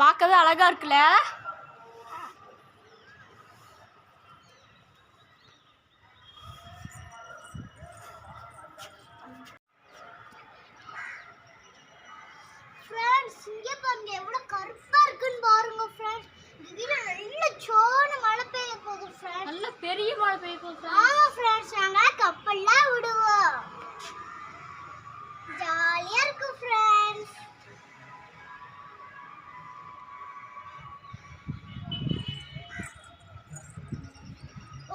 பார்க்கவே அழகா இருக்குல்ல. ஃப்ரெண்ட்ஸ் இங்க பாருங்க எவ்வளவு கருப்பா இருக்குன்னு பாருங்க ஃப்ரெண்ட்ஸ். இதுல நல்ல சோன மழை பெய்ய போகுது ஃப்ரெண்ட்ஸ். நல்ல பெரிய மழை பெய்ய போகுது. ஆமா ஃப்ரெண்ட்ஸ், நாங்க கப்பல்லாம் விடுவோம். ஜாலியா இருக்கு ஃப்ரெண்ட்ஸ்.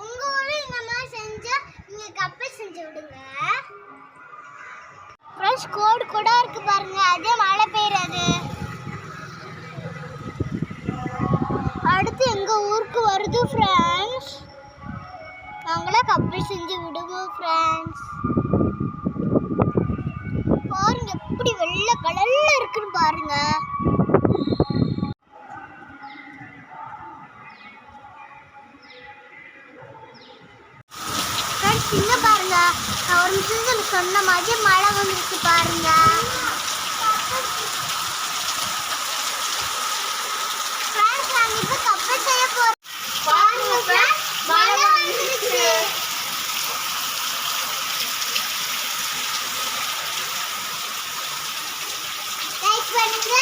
உங்க ஊர்ல இந்த மாதிரி செஞ்சா நீங்க கப்பல் செஞ்சு விடுங்க ஃப்ரெண்ட்ஸ். கோடு கோடா இருக்கு பாருங்க, அதே மழை பெய்யறது. அடுத்து எங்க ஊருக்கு வருது ஃப்ரெண்ட்ஸ். நாங்களே கப்பல் செஞ்சு விடுவோம் ஃப்ரெண்ட்ஸ். பாருங்க எப்படி வெள்ளை கலர்ல இருக்குன்னு பாருங்க. ஃப்ரெண்ட்ஸ் இங்க பாருங்க, நான் ஒரு நிமிஷம் சொன்ன மாதிரி மழை வந்துருக்கு பாருங்க. ஃப்ரெண்ட்ஸ் நாங்க இப்ப கப்பல் செய்ய போறோம். பாருங்க ஃப்ரெண்ட்ஸ், மழை வந்துருச்சு. லைக் பண்ணுங்க.